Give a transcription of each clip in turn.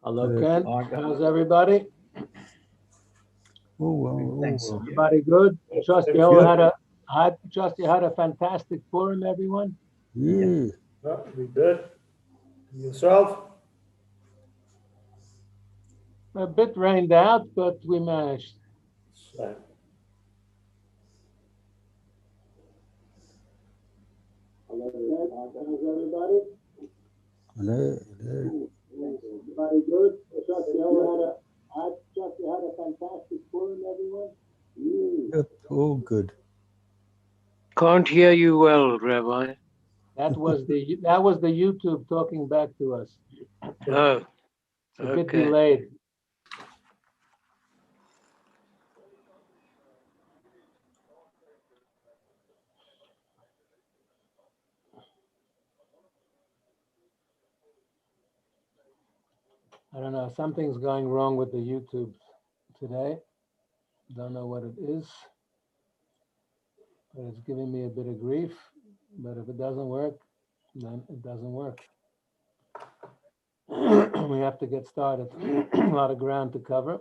Hello, Ken. How's everybody? Thanks. Everybody good? Trust you all had a fantastic Purim, everyone. Yeah. We good. Yourself? A bit rained out, but we managed. Same. Hello, Ken. How's everybody? Hello. Everybody good? Trust you all had a fantastic Purim, everyone. Yep, all good. Can't hear you well, Rabbi. That was the YouTube talking back to us. Oh, It's a bit okay. delayed. I don't know. Something's going wrong with the YouTube today. Don't know what it is, but it's giving me a bit of grief. But if it doesn't work, then it doesn't work. We have to get started. A lot of ground to cover.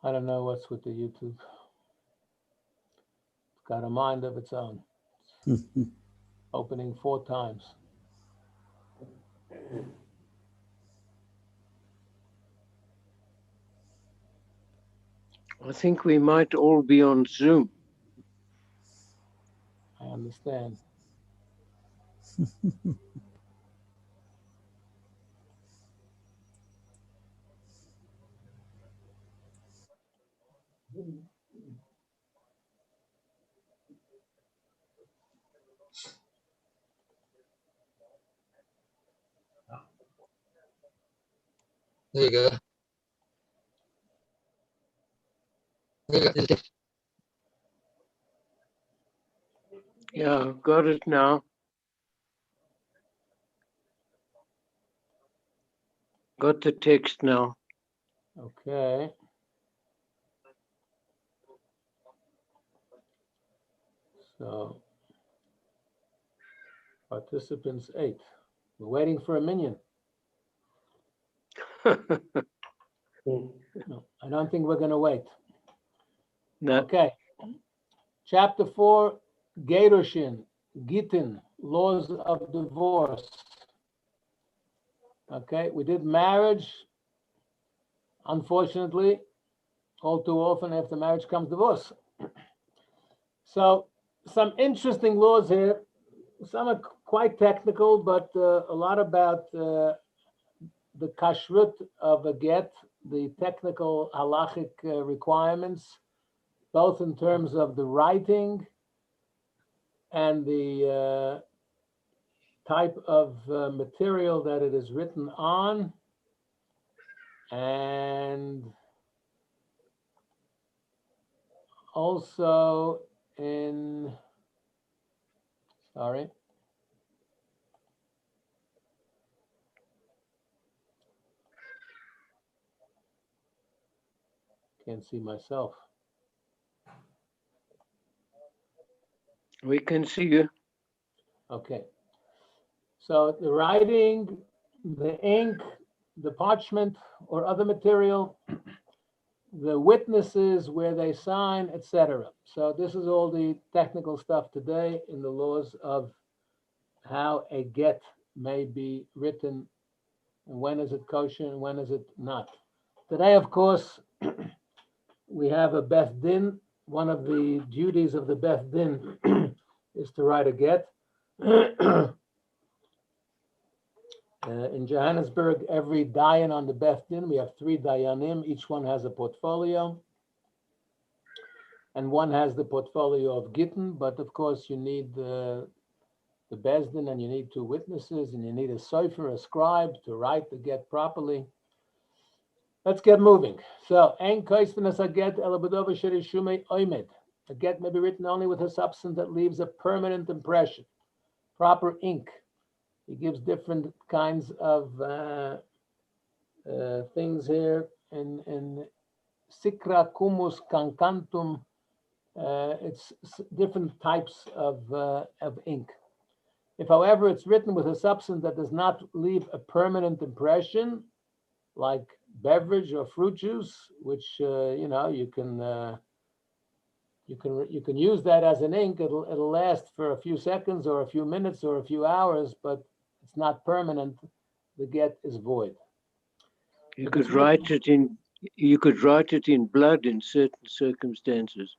I don't know what's with the YouTube. It's got a mind of its own. Opening 4 times. I think we might all be on Zoom. I understand. There you go. There you go. Yeah, got it now. Got the text now. Okay. So, participants 8. We're waiting for a minion. No, I don't think we're going to wait. No. Okay. Chapter 4, Gerushin, Gittin, laws of divorce. Okay, we did marriage. Unfortunately, all too often after marriage comes divorce. So, some interesting laws here. Some are quite technical, but a lot about the kashrut of a get, the technical halachic requirements, both in terms of the writing and the type of material that it is written on, and also in, sorry, can't see myself. We can see you. Okay. So the writing, the ink, the parchment or other material, the witnesses where they sign, etc. So this is all the technical stuff today in the laws of how a get may be written, and when is it kosher and when is it not. Today, of course, we have a Beth Din. One of the duties of the Beth Din is to write a get. In Johannesburg, every dayan on the Beth Din, we have 3 dayanim. Each one has a portfolio. And one has the portfolio of Gittin, but of course you need the Bezdin, and you need 2 witnesses, and you need a sofer, a scribe, to write the get properly. Let's get moving. So, ein koisvenes a get elabedova sherishume oimed. A get may be written only with a substance that leaves a permanent impression. Proper ink. He gives different kinds of things here in Sikra Cumus Cancantum. It's different types of ink. If, however, it's written with a substance that does not leave a permanent impression, like beverage or fruit juice, which you can use that as an ink. It'll last for a few seconds or a few minutes or a few hours, but it's not permanent. The get is void. You If could it's write it in. You could write it in blood in certain circumstances.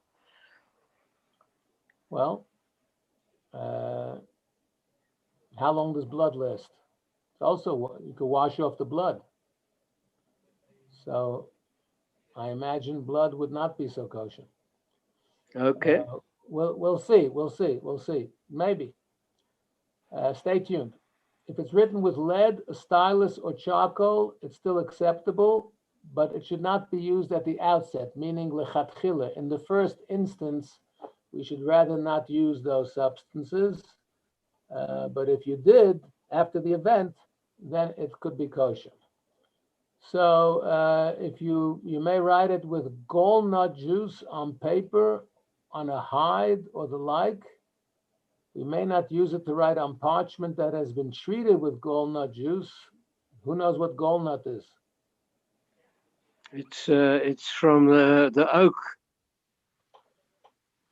Well, how long does blood last? It's also, you could wash off the blood. So I imagine blood would not be so kosher. Okay. We'll see. Maybe. Stay tuned. If it's written with lead, a stylus, or charcoal, it's still acceptable, but it should not be used at the outset, meaning lechatchila. In the first instance, we should rather not use those substances. But if you did after the event, then it could be kosher. So if you may write it with gallnut juice on paper, on a hide or the like. We may not use it to write on parchment that has been treated with gallnut juice. Who knows what gallnut is? It's from the oak.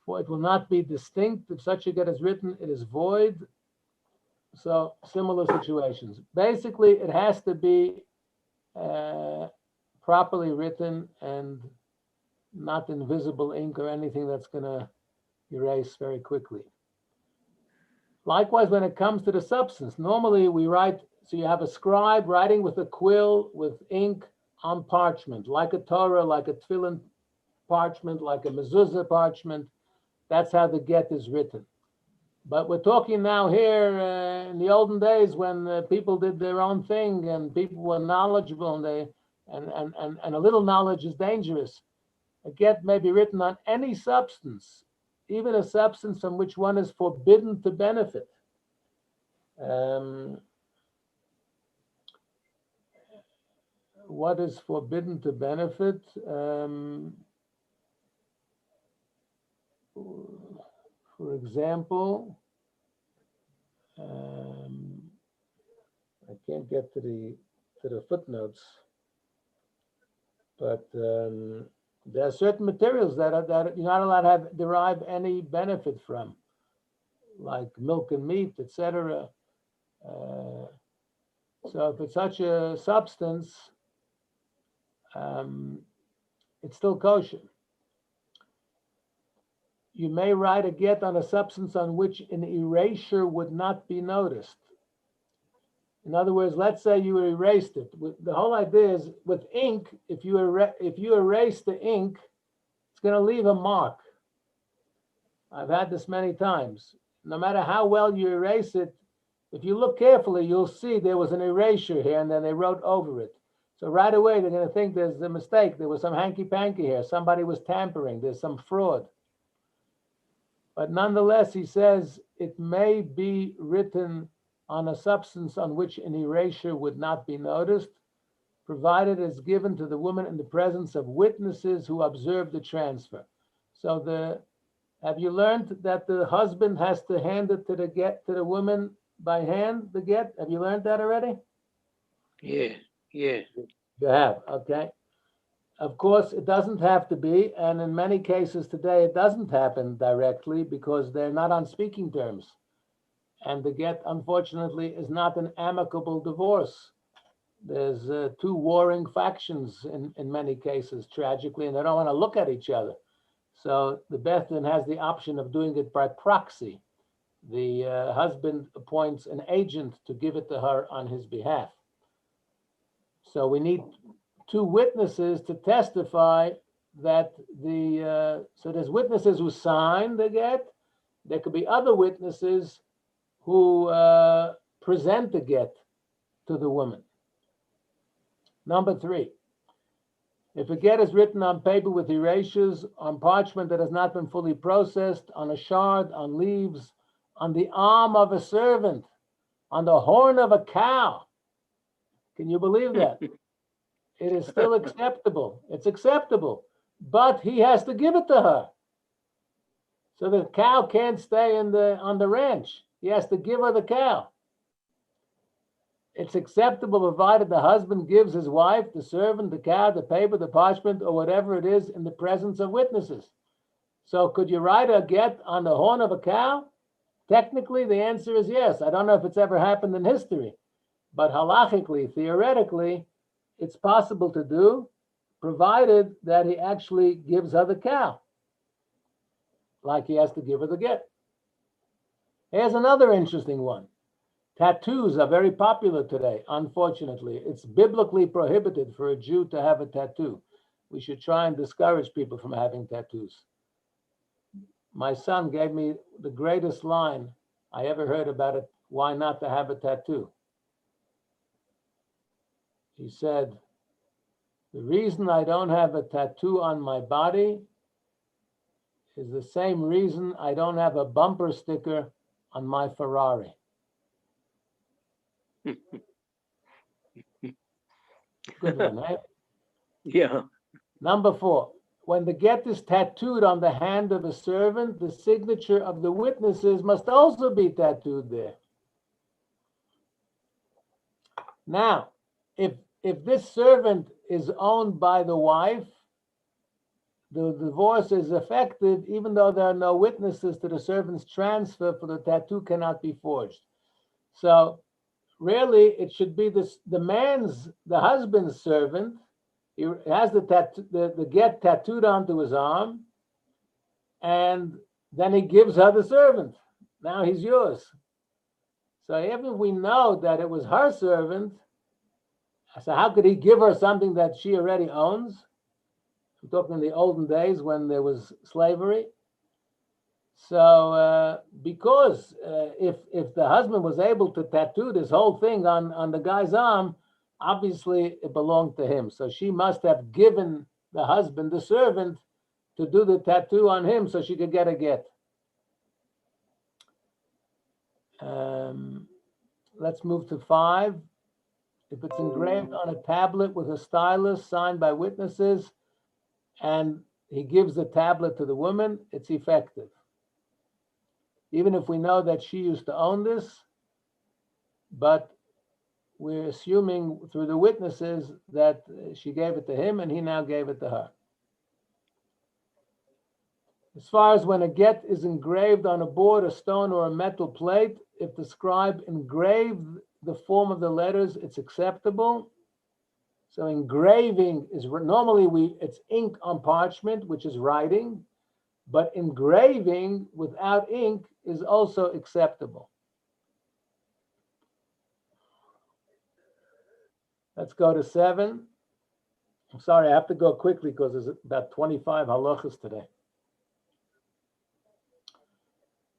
For it will not be distinct. If such a get is written, it is void. So similar situations. Basically, it has to be properly written and not invisible ink or anything that's going to erase very quickly. Likewise, when it comes to the substance, normally we write, so you have a scribe writing with a quill, with ink on parchment, like a Torah, like a tefillin parchment, like a mezuzah parchment. That's how the get is written. But we're talking now here in the olden days when people did their own thing and people were knowledgeable and a little knowledge is dangerous. A get may be written on any substance, even a substance from which one is forbidden to benefit. What is forbidden to benefit? For example, I can't get to the footnotes, but there are certain materials that you're not allowed to derive any benefit from, like milk and meat, etc. So if it's such a substance, it's still kosher. You may write a get on a substance on which an erasure would not be noticed. In other words, let's say you erased it. The whole idea is with ink, if you erase the ink, it's going to leave a mark. I've had this many times. No matter how well you erase it, if you look carefully, you'll see there was an erasure here and then they wrote over it. So right away, they're going to think there's a mistake. There was some hanky-panky here. Somebody was tampering. There's some fraud. But nonetheless, he says it may be written on a substance on which an erasure would not be noticed, provided it's given to the woman in the presence of witnesses who observe the transfer. So have you learned that the husband has to hand it to the woman by hand, the get? Have you learned that already? Yeah. You have, okay. Of course, it doesn't have to be, and in many cases today, it doesn't happen directly because they're not on speaking terms. And the get, unfortunately, is not an amicable divorce. There's two warring factions in many cases, tragically, and they don't want to look at each other. So the Beth Din has the option of doing it by proxy. The husband appoints an agent to give it to her on his behalf. So we need two witnesses to testify that so there's witnesses who sign the get. There could be other witnesses who present the get to the woman. Number 3, If a get is written on paper with erasures, on parchment that has not been fully processed, on a shard, on leaves, on the arm of a servant, on the horn of a cow. Can you believe that? It is still acceptable. It's acceptable, but he has to give it to her. So the cow can't stay on the ranch. He has to give her the cow. It's acceptable provided the husband gives his wife, the servant, the cow, the paper, the parchment, or whatever it is in the presence of witnesses. So could you write a get on the horn of a cow? Technically, the answer is yes. I don't know if it's ever happened in history, but halachically, theoretically, it's possible to do, provided that he actually gives her the cow, like he has to give her the get. Here's another interesting one. Tattoos are very popular today, unfortunately. It's biblically prohibited for a Jew to have a tattoo. We should try and discourage people from having tattoos. My son gave me the greatest line I ever heard about it, why not to have a tattoo. He said, the reason I don't have a tattoo on my body is the same reason I don't have a bumper sticker on my Ferrari. Good one, right? Yeah. Number 4, when the get is tattooed on the hand of a servant, the signature of the witnesses must also be tattooed there. Now, if this servant is owned by the wife, the divorce is effective even though there are no witnesses to the servant's transfer, for the tattoo cannot be forged. So really, it should be the husband's servant. He has the get tattooed onto his arm, and then he gives her the servant. Now he's yours. So even if we know that it was her servant, so how could he give her something that she already owns? I'm talking in the olden days when there was slavery. So because if the husband was able to tattoo this whole thing on the guy's arm, obviously it belonged to him. So she must have given the husband, the servant, to do the tattoo on him so she could get a get. Let's move to 5. If it's engraved on a tablet with a stylus signed by witnesses, and he gives the tablet to the woman, it's effective. Even if we know that she used to own this, but we're assuming through the witnesses that she gave it to him and he now gave it to her. As far as when a get is engraved on a board, a stone, or a metal plate, if the scribe engraved the form of the letters, it's acceptable. So engraving is normally it's ink on parchment, which is writing, but engraving without ink is also acceptable. Let's go to 7. I'm sorry, I have to go quickly because there's about 25 halachas today.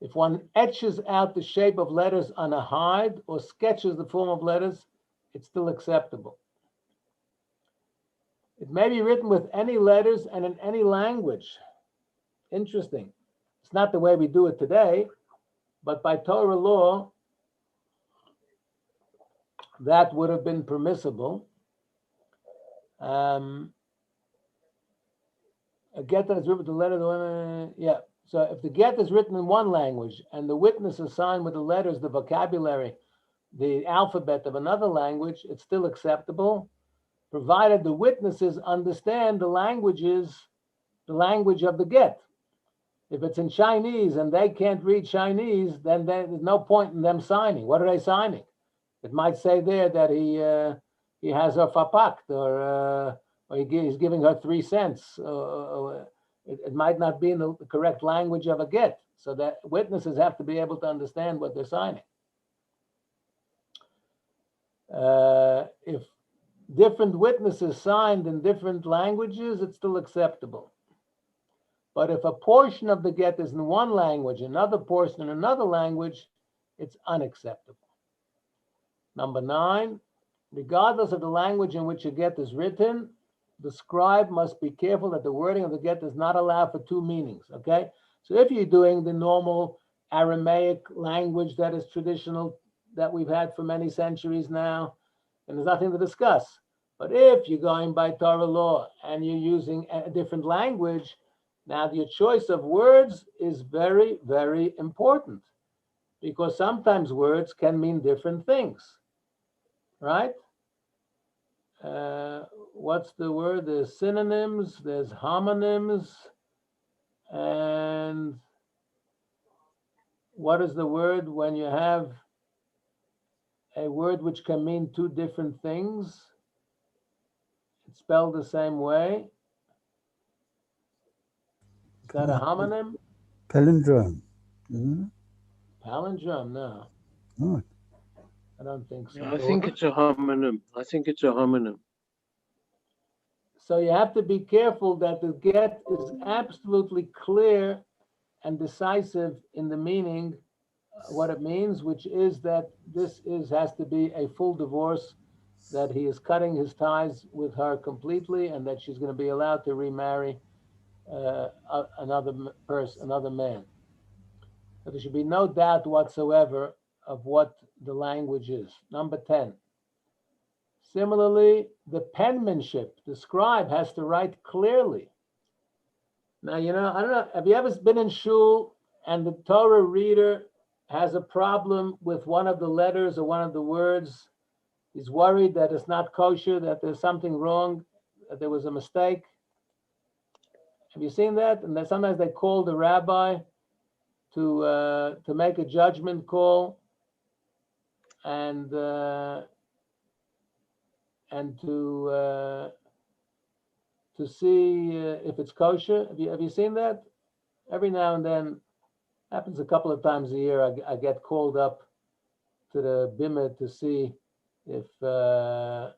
If one etches out the shape of letters on a hide or sketches the form of letters, it's still acceptable. It may be written with any letters and in any language. Interesting. It's not the way we do it today, but by Torah law, that would have been permissible. A get that is written with the letter, yeah. So if the get is written in one language and the witness is signed with the letters, the vocabulary, the alphabet of another language, it's still acceptable, provided the witnesses understand the language of the get. If it's in Chinese and they can't read Chinese, then there's no point in them signing. What are they signing? It might say there that he has her verpakt, or he's giving her 3 cents. It might not be in the correct language of a get. So that witnesses have to be able to understand what they're signing. If different witnesses signed in different languages, it's still acceptable. But if a portion of the get is in one language, another portion in another language, it's unacceptable. Number 9, regardless of the language in which a get is written, the scribe must be careful that the wording of the get does not allow for two meanings, okay? So if you're doing the normal Aramaic language that is traditional, that we've had for many centuries now, and there's nothing to discuss. But if you're going by Torah law and you're using a different language, now your choice of words is very, very important, because sometimes words can mean different things, right? What's the word? There's synonyms, there's homonyms, and what is the word when you have a word which can mean two different things? It's spelled the same way. Is that a homonym? Palindrome. Isn't Palindrome? No, it? Oh, I don't think so. I think it's a homonym. I think it's a homonym. So you have to be careful that the get is absolutely clear and decisive in the meaning, what it means, which is that this has to be a full divorce, that he is cutting his ties with her completely, and that she's going to be allowed to remarry another person, another man. So there should be no doubt whatsoever of what the language is. Number 10. Similarly, the penmanship, the scribe has to write clearly. Now, I don't know, have you ever been in shul and the Torah reader has a problem with one of the letters or one of the words? He's worried that it's not kosher, that there's something wrong, that there was a mistake. Have you seen that? And then sometimes they call the rabbi to make a judgment call and to see if it's kosher. Have you seen that? Every now and then, happens a couple of times a year. I get called up to the bima to see if the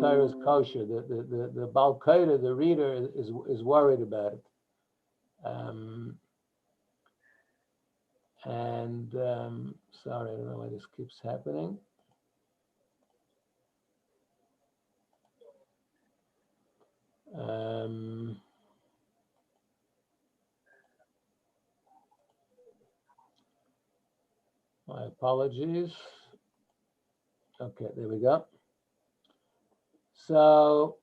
Torah is kosher. The Baal Kodesh, the reader, is worried about it. Sorry, I don't know why this keeps happening. My apologies. Okay, there we go. So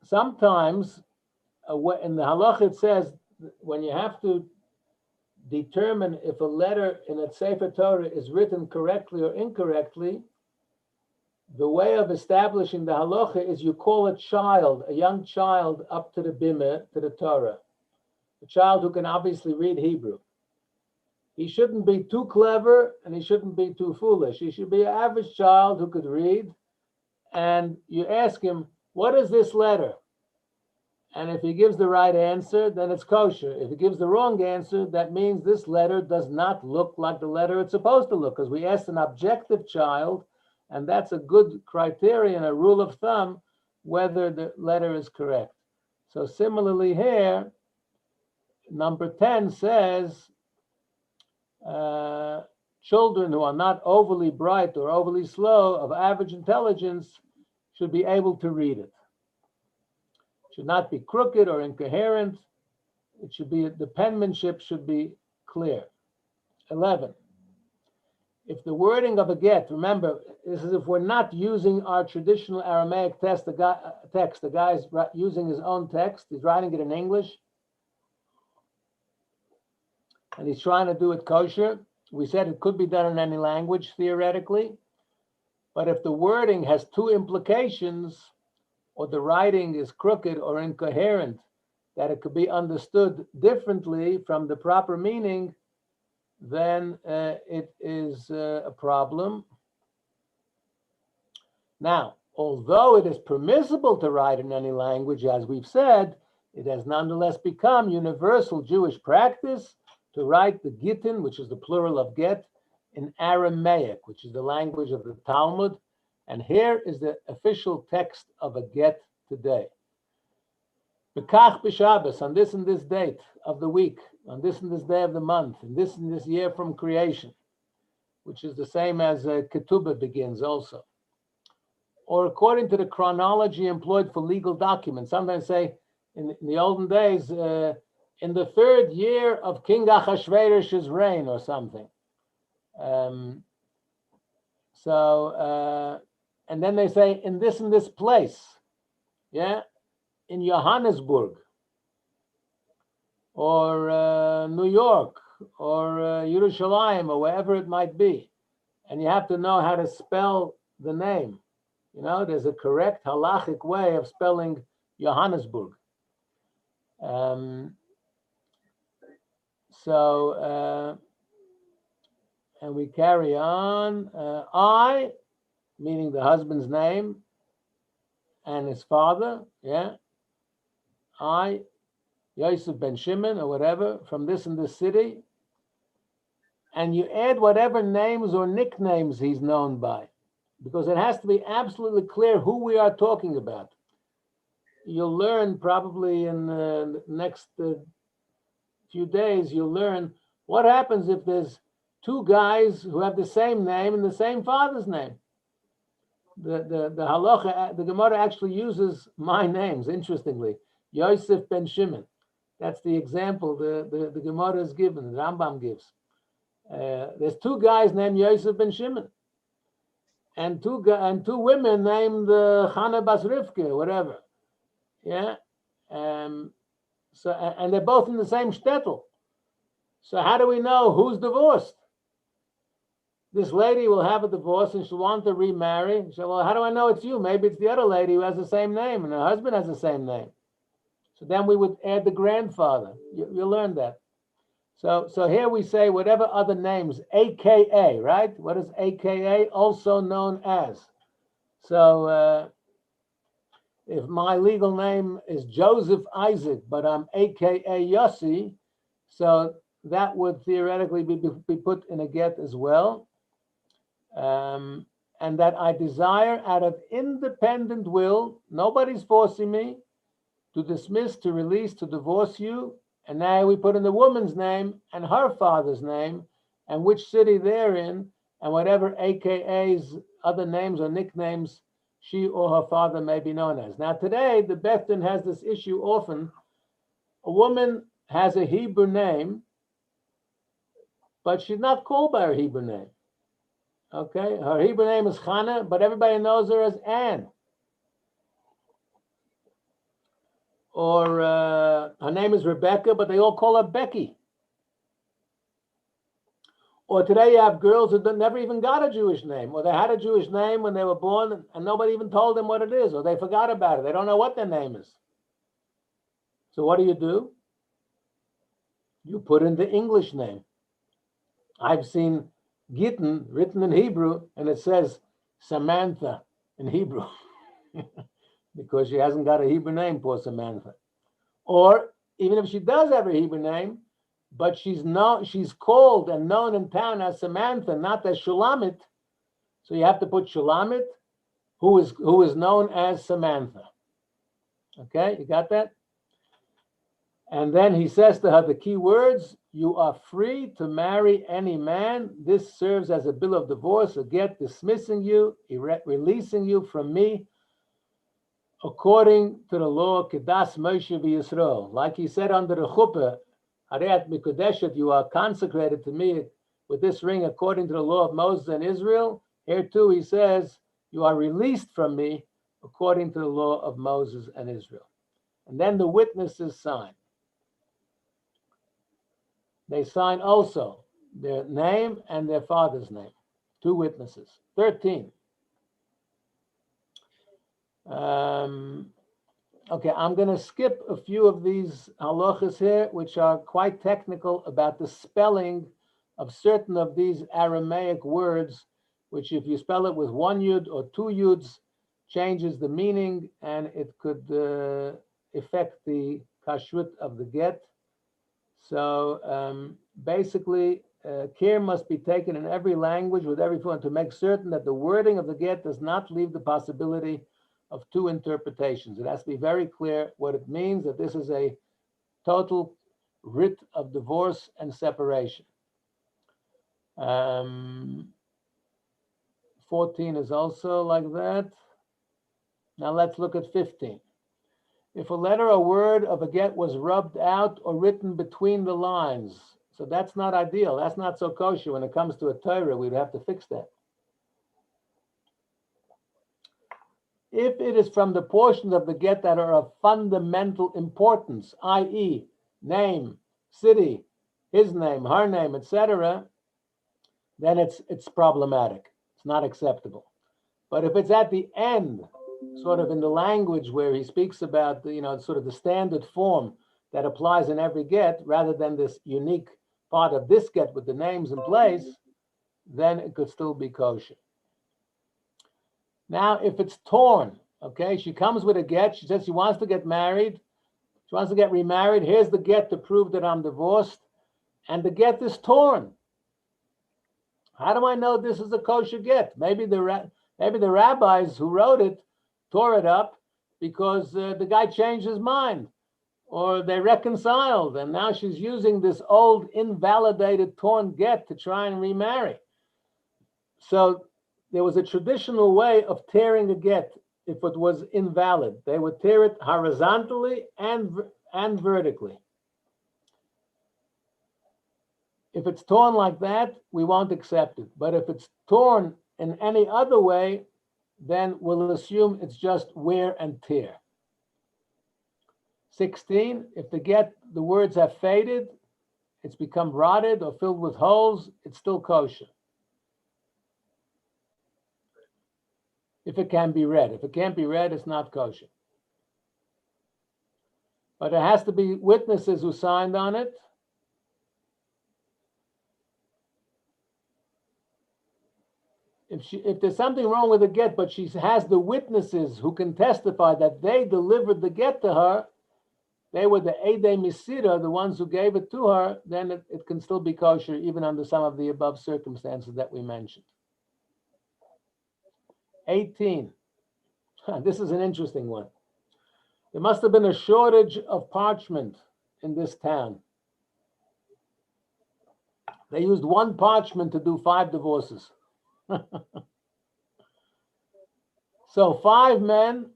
sometimes in the halacha it says when you have to determine if a letter in a Sefer Torah is written correctly or incorrectly, the way of establishing the halacha is you call a young child up to the bimah, to the Torah, a child who can obviously read Hebrew. He shouldn't be too clever and he shouldn't be too foolish. He should be an average child who could read. And you ask him, what is this letter? And if he gives the right answer, then it's kosher. If he gives the wrong answer, that means this letter does not look like the letter it's supposed to look, because we asked an objective child, and that's a good criterion, a rule of thumb, whether the letter is correct. So similarly here, number 10 says, children who are not overly bright or overly slow, of average intelligence, should be able to read it. Should not be crooked or incoherent. It should be, the penmanship should be clear. 11. If the wording of a get, remember, this is if we're not using our traditional Aramaic text, the guy is using his own text, he's writing it in English, and he's trying to do it kosher. We said it could be done in any language, theoretically, but if the wording has two implications, or the writing is crooked or incoherent, that it could be understood differently from the proper meaning, then it is a problem. Now, although it is permissible to write in any language, as we've said, it has nonetheless become universal Jewish practice to write the gittin, which is the plural of get, in Aramaic, which is the language of the Talmud. And here is the official text of a get today. B'kach b'Shabbos, on this and this date of the week, on this and this day of the month, and this year from creation, which is the same as Ketubah begins also. or according to the chronology employed for legal documents. Sometimes say in the olden days, in the 3rd year of King Achashverosh's reign or something. And then they say in this place, yeah, in Johannesburg, or New York, or Yerushalayim, or wherever it might be. And you have to know how to spell the name. You know, there's a correct halachic way of spelling Johannesburg. And we carry on. I, meaning the husband's name and his father, yeah. I, Yosef ben Shimon, or whatever, from this and this city. And you add whatever names or nicknames he's known by, because it has to be absolutely clear who we are talking about. You'll learn probably in the next few days, you'll learn what happens if there's 2 guys who have the same name and the same father's name. The halacha, the Gemara actually uses my names, interestingly. Yosef ben Shimon. That's the example the Gemara is given, the Rambam gives. There's 2 guys named Yosef ben Shimon, and two women named Chana bas Rivka, whatever. Yeah, so and they're both in the same shtetl. So how do we know who's divorced? This lady will have a divorce and she'll want to remarry. So, well, how do I know it's you? Maybe it's the other lady who has the same name and her husband has the same name. So then we would add the grandfather. You learn that. So here we say whatever other names, AKA, right? What is AKA? Also known as. So if my legal name is Joseph Isaac, but I'm AKA Yossi, so that would theoretically be put in a get as well. And that I desire out of independent will, nobody's forcing me, to dismiss, to release, to divorce you. And now we put in the woman's name and her father's name and which city they're in and whatever AKA's other names or nicknames she or her father may be known as. Now today, the Beth Din has this issue often. A woman has a Hebrew name, but she's not called by her Hebrew name. Okay, her Hebrew name is Chana, but everybody knows her as Anne. Or her name is Rebecca, but they all call her Becky. Or today you have girls who never even got a Jewish name, or they had a Jewish name when they were born and nobody even told them what it is, or they forgot about it. They don't know what their name is. So what do? You put in the English name. I've seen Gittin written in Hebrew, and it says Samantha in Hebrew. Because she hasn't got a Hebrew name, poor Samantha. Or even if she does have a Hebrew name, but she's called and known in town as Samantha, not as Shulamit. So you have to put Shulamit, who is known as Samantha. Okay, you got that? And then he says to her the key words: you are free to marry any man. This serves as a bill of divorce, a get dismissing you, releasing you from me, according to the law, Kedas Moshe v'Yisrael. Like he said under the chuppah, Hareat Mikudeshet, you are consecrated to me with this ring according to the law of Moses and Israel. Here too he says, you are released from me according to the law of Moses and Israel. And then the witnesses sign. They sign also their name and their father's name. 2 witnesses. 13. Okay, I'm going to skip a few of these halachas here, which are quite technical about the spelling of certain of these Aramaic words, which if you spell it with 1 yud or 2 yuds, changes the meaning, and it could affect the kashrut of the get. So basically, care must be taken in every language with everyone to make certain that the wording of the get does not leave the possibility of 2 interpretations. It has to be very clear what it means, that this is a total writ of divorce and separation. 14 is also like that. Now let's look at 15. If a letter or word of a get was rubbed out or written between the lines, so that's not ideal. That's not so kosher. When it comes to a Torah, we'd have to fix that. If it is from the portions of the get that are of fundamental importance, i.e., name, city, his name, her name, etc., then it's problematic. It's not acceptable. But if it's at the end, sort of in the language where he speaks about the, sort of the standard form that applies in every get, rather than this unique part of this get with the names in place, then it could still be kosher. Now, if it's torn, okay, she comes with a get, she says she wants to get married, she wants to get remarried, here's the get to prove that I'm divorced, and the get is torn. How do I know this is a kosher get? Maybe the rabbis who wrote it tore it up because the guy changed his mind, or they reconciled, and now she's using this old, invalidated, torn get to try and remarry. So there was a traditional way of tearing a get if it was invalid. They would tear it horizontally and vertically. If it's torn like that, we won't accept it. But if it's torn in any other way, then we'll assume it's just wear and tear. 16, if the words have faded, it's become rotted or filled with holes, it's still kosher. If it can be read. If it can't be read, it's not kosher. But it has to be witnesses who signed on it. If there's something wrong with the get, but she has the witnesses who can testify that they delivered the get to her, they were the Eidei Misira, the ones who gave it to her, then it can still be kosher, even under some of the above circumstances that we mentioned. 18. This is an interesting one. There must have been a shortage of parchment in this town. They used one parchment to do 5 divorces. So 5 men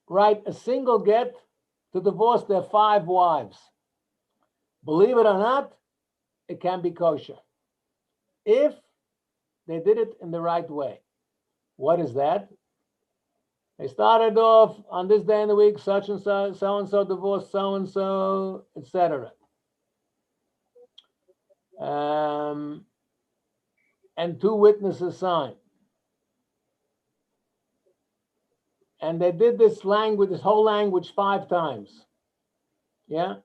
write a single get to divorce their 5 wives. Believe it or not, it can be kosher if they did it in the right way. What is that? They started off on this day in the week, such and so, so-and-so divorced so-and-so, etc. And 2 witnesses signed. And they did this whole language 5 times. Yeah?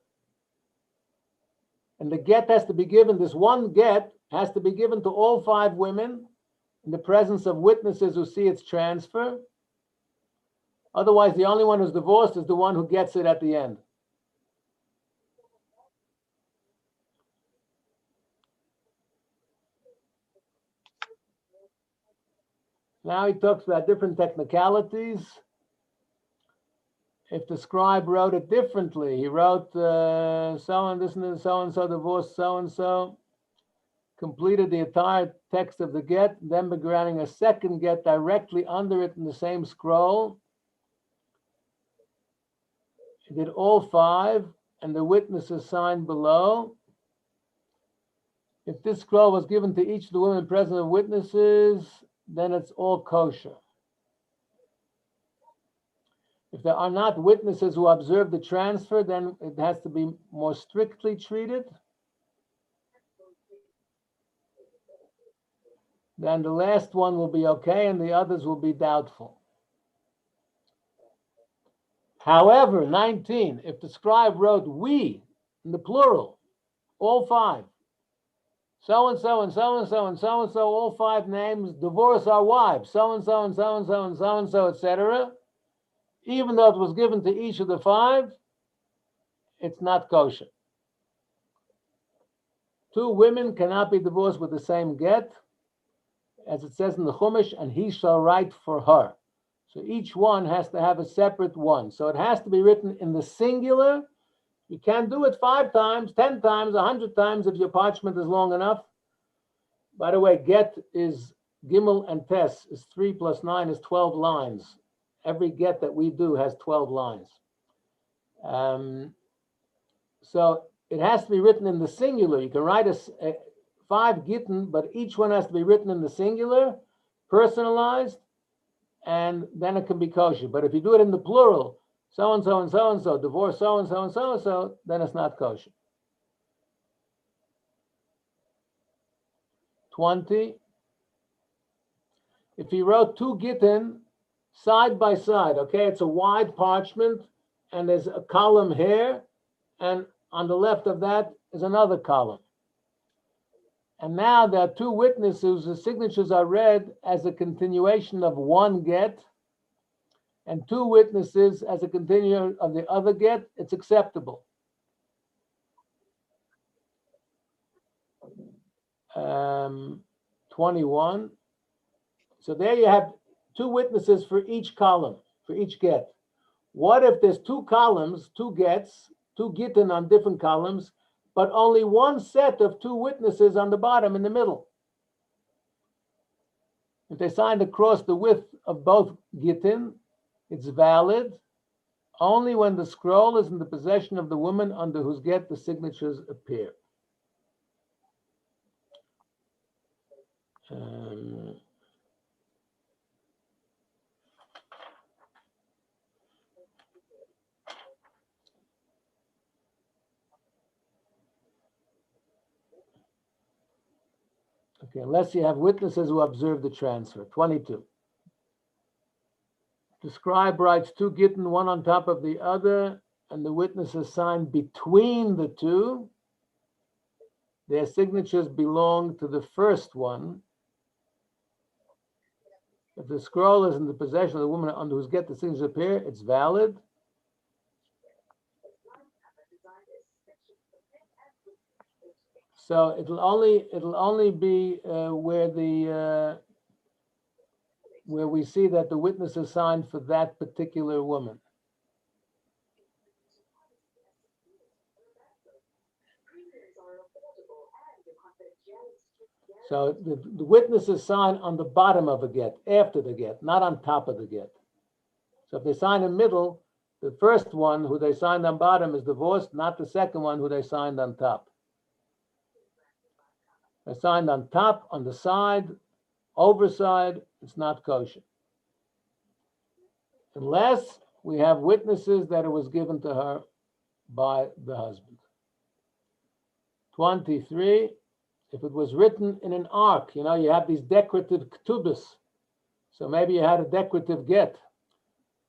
And the get has to be given, this one get has to be given to all 5 women in the presence of witnesses who see its transfer. Otherwise, the only one who's divorced is the one who gets it at the end. Now he talks about different technicalities. If the scribe wrote it differently, he wrote so-and-so divorced so-and-so, completed the entire text of the get, then began a second get directly under it in the same scroll. He did all 5, and the witnesses signed below. If this scroll was given to each of the women present of witnesses, then it's all kosher. If there are not witnesses who observe the transfer, then it has to be more strictly treated. Then the last one will be okay, and the others will be doubtful. However, 19, if the scribe wrote we in the plural, all 5, so-and-so and so-and-so and so-and-so, all 5 names, divorce our wives, so-and-so and so-and-so and so-and-so, etc., even though it was given to each of the 5, it's not kosher. 2 women cannot be divorced with the same get, as it says in the Chumash, and he shall write for her. So each one has to have a separate one. So it has to be written in the singular. You can't do it 5 times, 10 times, 100 times if your parchment is long enough. By the way, get is Gimel and Tes is 3 plus 9 is 12 lines. Every get that we do has 12 lines. So it has to be written in the singular. You can write 5 gittin, but each one has to be written in the singular, personalized, and then it can be kosher. But if you do it in the plural, so-and-so and so-and-so, divorce so-and-so and so-and-so, then it's not kosher. 20. If he wrote 2 gittin side by side, okay, it's a wide parchment, and there's a column here, and on the left of that is another column. And now there are 2 witnesses whose signatures are read as a continuation of one get, and 2 witnesses as a continuation of the other get. It's acceptable. 21. So there you have 2 witnesses for each column, for each get. What if there's 2 columns, 2 gets, 2 gittin on different columns, but only one set of 2 witnesses on the bottom in the middle? If they signed across the width of both gittin, it's valid only when the scroll is in the possession of the woman under whose get the signatures appear. Okay, unless you have witnesses who observe the transfer. 22. The scribe writes 2 gittin, one on top of the other, and the witnesses sign between the 2. Their signatures belong to the first one. If the scroll is in the possession of the woman under whose get the signatures appear, it's valid. So it'll only be where we see that the witness is signed for that particular woman. So the witness is signed on the bottom of a get, after the get, not on top of the get. So if they sign in the middle, the first one who they signed on bottom is divorced, not the second one who they signed on top. They signed on top, on the side, overside, it's not kosher. Unless we have witnesses that it was given to her by the husband. 23, if it was written in an ark, you have these decorative ketubas. So maybe you had a decorative get.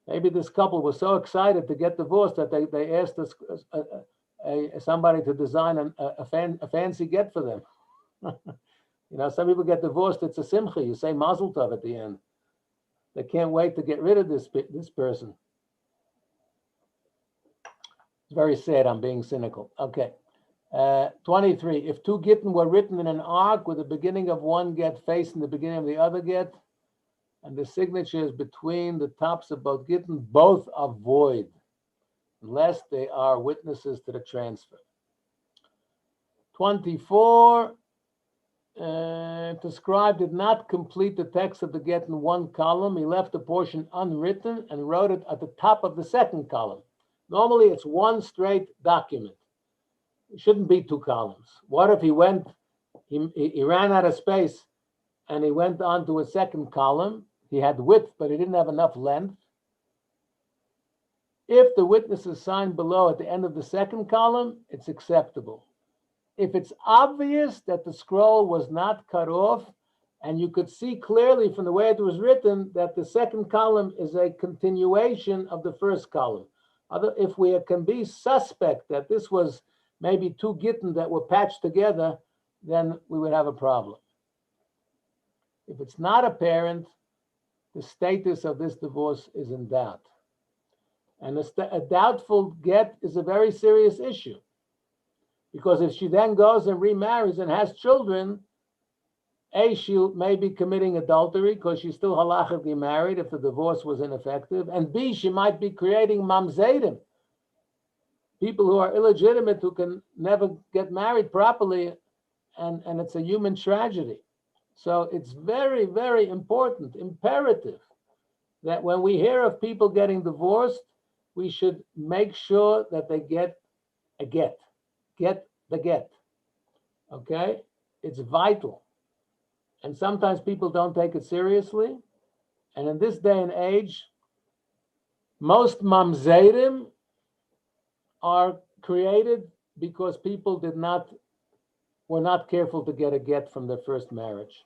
Maybe this couple was so excited to get divorced that they asked somebody to design a fancy get for them. Some people get divorced, it's a simcha. You say mazel tov at the end. They can't wait to get rid of this person. It's very sad, I'm being cynical. Okay. 23, if 2 gittin were written in an ark with the beginning of one get facing the beginning of the other get, and the signatures between the tops of both gittin, both are void, unless they are witnesses to the transfer. 24, if the scribe did not complete the text of the get in one column, he left a portion unwritten and wrote it at the top of the second column. Normally, it's one straight document. It shouldn't be 2 columns. What if he ran out of space and he went on to a second column? He had width, but he didn't have enough length. If the witness is signed below at the end of the second column, it's acceptable. If it's obvious that the scroll was not cut off, and you could see clearly from the way it was written that the second column is a continuation of the first column. If we can be suspect that this was maybe 2 gittin that were patched together, then we would have a problem. If it's not apparent, the status of this divorce is in doubt. And a doubtful get is a very serious issue. Because if she then goes and remarries and has children, A, she may be committing adultery because she's still halachically married if the divorce was ineffective. And B, she might be creating mamzedim, people who are illegitimate who can never get married properly, and it's a human tragedy. So it's very, very important, imperative, that when we hear of people getting divorced, we should make sure that they get a get the get. Okay? It's vital. And sometimes people don't take it seriously. And in this day and age, most mamzerim are created because people were not careful to get a get from their first marriage.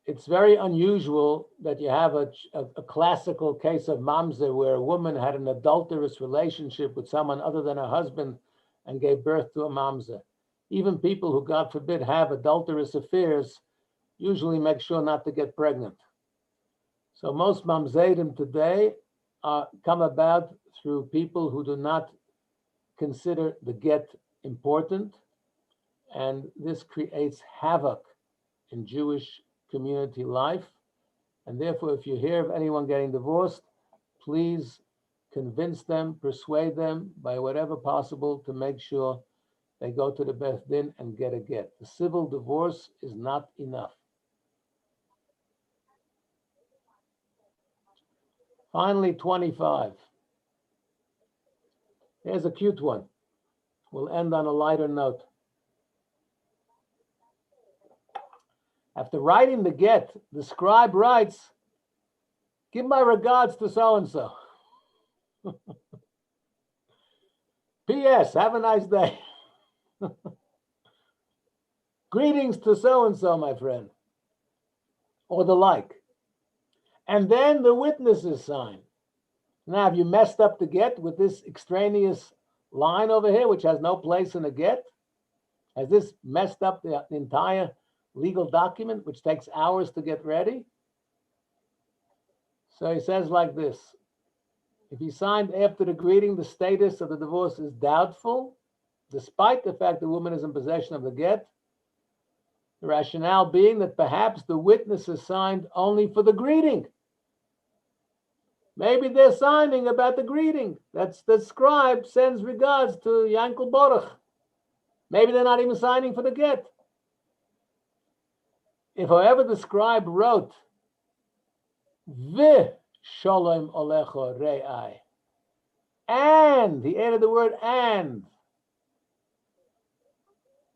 It's very unusual that you have a classical case of mamzer where a woman had an adulterous relationship with someone other than her husband and gave birth to a mamzer. Even people who, God forbid, have adulterous affairs usually make sure not to get pregnant. So most mamzerim today come about through people who do not consider the get important, and this creates havoc in Jewish community life. And therefore, if you hear of anyone getting divorced, please convince them, persuade them by whatever possible to make sure they go to the Beth Din and get a get. The civil divorce is not enough. Finally, 25. Here's a cute one. We'll end on a lighter note. After writing the get, the scribe writes, "Give my regards to so-and-so. P.S. Have a nice day. Greetings to so-and-so, my friend," or the like. And then the witnesses sign. Now, have you messed up the get with this extraneous line over here, which has no place in a get? Has this messed up the entire legal document, which takes hours to get ready? So he says like this: if he signed after the greeting, the status of the divorce is doubtful, despite the fact the woman is in possession of the get. The rationale being that perhaps the witnesses signed only for the greeting. Maybe they're signing about the greeting. That's the scribe sends regards to Yankel Baruch. Maybe they're not even signing for the get. If, however, the scribe wrote, "Vi shalom olecho re'ai," and he added the word "and,"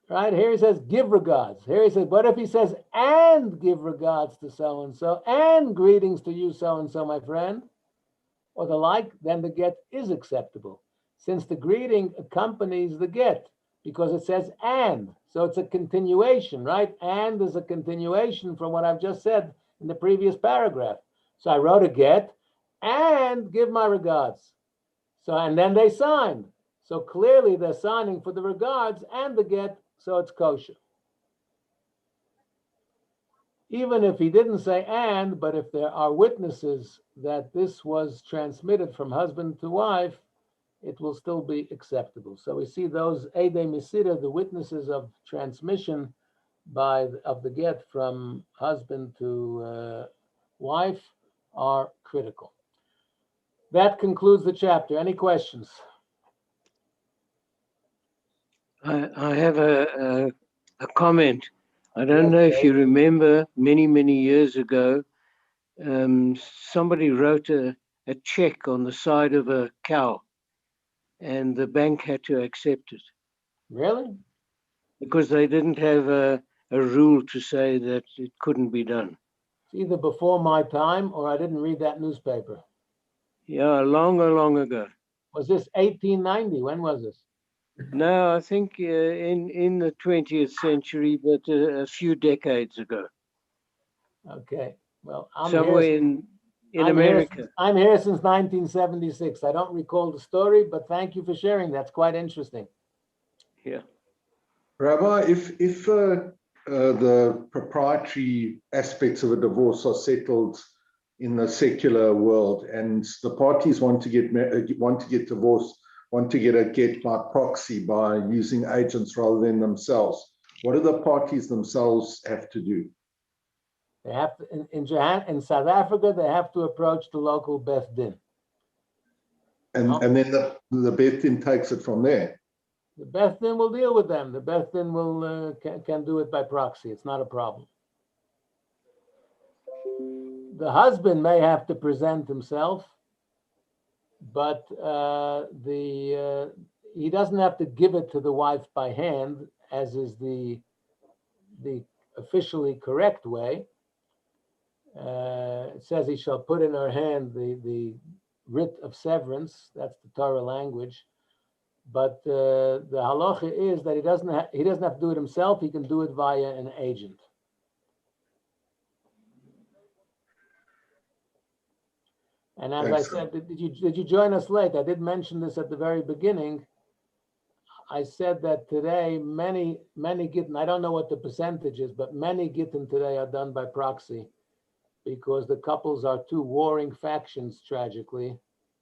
right? Here he says, "Give regards." Here he says, what if he says, "And give regards to so-and-so, and greetings to you, so-and-so, my friend," or the like, then the get is acceptable, since the greeting accompanies the get, because it says "and." So it's a continuation, right? And is a continuation from what I've just said in the previous paragraph. So I wrote a get, "and give my regards." So, and then they signed. So clearly they're signing for the regards and the get, so it's kosher. Even if he didn't say "and," but if there are witnesses that this was transmitted from husband to wife, it will still be acceptable. So we see those Eidei Mesira, the witnesses of transmission of the get from husband to wife, are critical. That concludes the chapter. Any questions? I have a comment. I don't know if you remember many years ago, somebody wrote a check on the side of a cow and the bank had to accept it. Really? Because they didn't have a rule to say that it couldn't be done. It's either before my time or I didn't read that newspaper. Yeah, long ago. Was this 1890? When was this? No, I think in the 20th century, but a few decades ago. Okay. Well, I'm somewhere here in America. I'm here since 1976. I don't recall the story, but thank you for sharing. That's quite interesting. Yeah. Rabbi, if the proprietary aspects of a divorce are settled in the secular world, and the parties want to get divorced, want to get a get by proxy by using agents rather than themselves, what do the parties themselves have to do? They have to, in South Africa, they have to approach the local Beth Din. And then the Beth Din takes it from there. The Beth Din will deal with them. The Beth Din will can do it by proxy. It's not a problem. the husband may have to present himself, but he doesn't have to give it to the wife by hand, as is the officially correct way. It says he shall put in her hand the writ of severance. That's the Torah language. But the halacha is that he doesn't have to do it himself. He can do it via an agent. And as I said, did you join us late? I did mention this at the very beginning. I said that today many gittin, I don't know what the percentage is, but many gittin today are done by proxy, because the couples are two warring factions, tragically,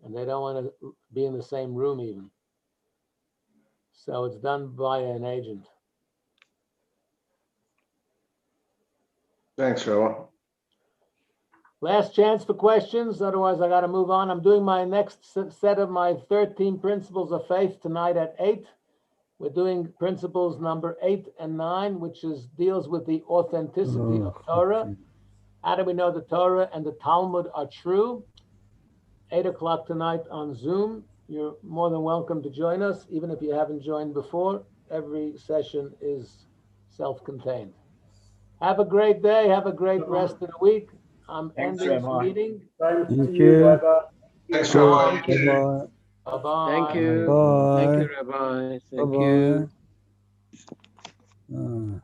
and they don't want to be in the same room even. So it's done by an agent. Thanks, Rabbi. Last chance for questions, otherwise I got to move on. I'm doing my next set of my 13 principles of faith tonight at 8. We're doing principles number 8 and 9, which deals with the authenticity of Torah. How do we know the Torah and the Talmud are true? 8 o'clock tonight on Zoom. You're more than welcome to join us, even if you haven't joined before. Every session is self-contained. Have a great day. Have a great rest of the week. I'm ending this meeting. Thank Thank you, you. Rabbi. Thanks, Rabbi. Thank you. Bye-bye. Bye-bye. Thank you. Bye. Thank you, Rabbi. Thank you. Bye-bye.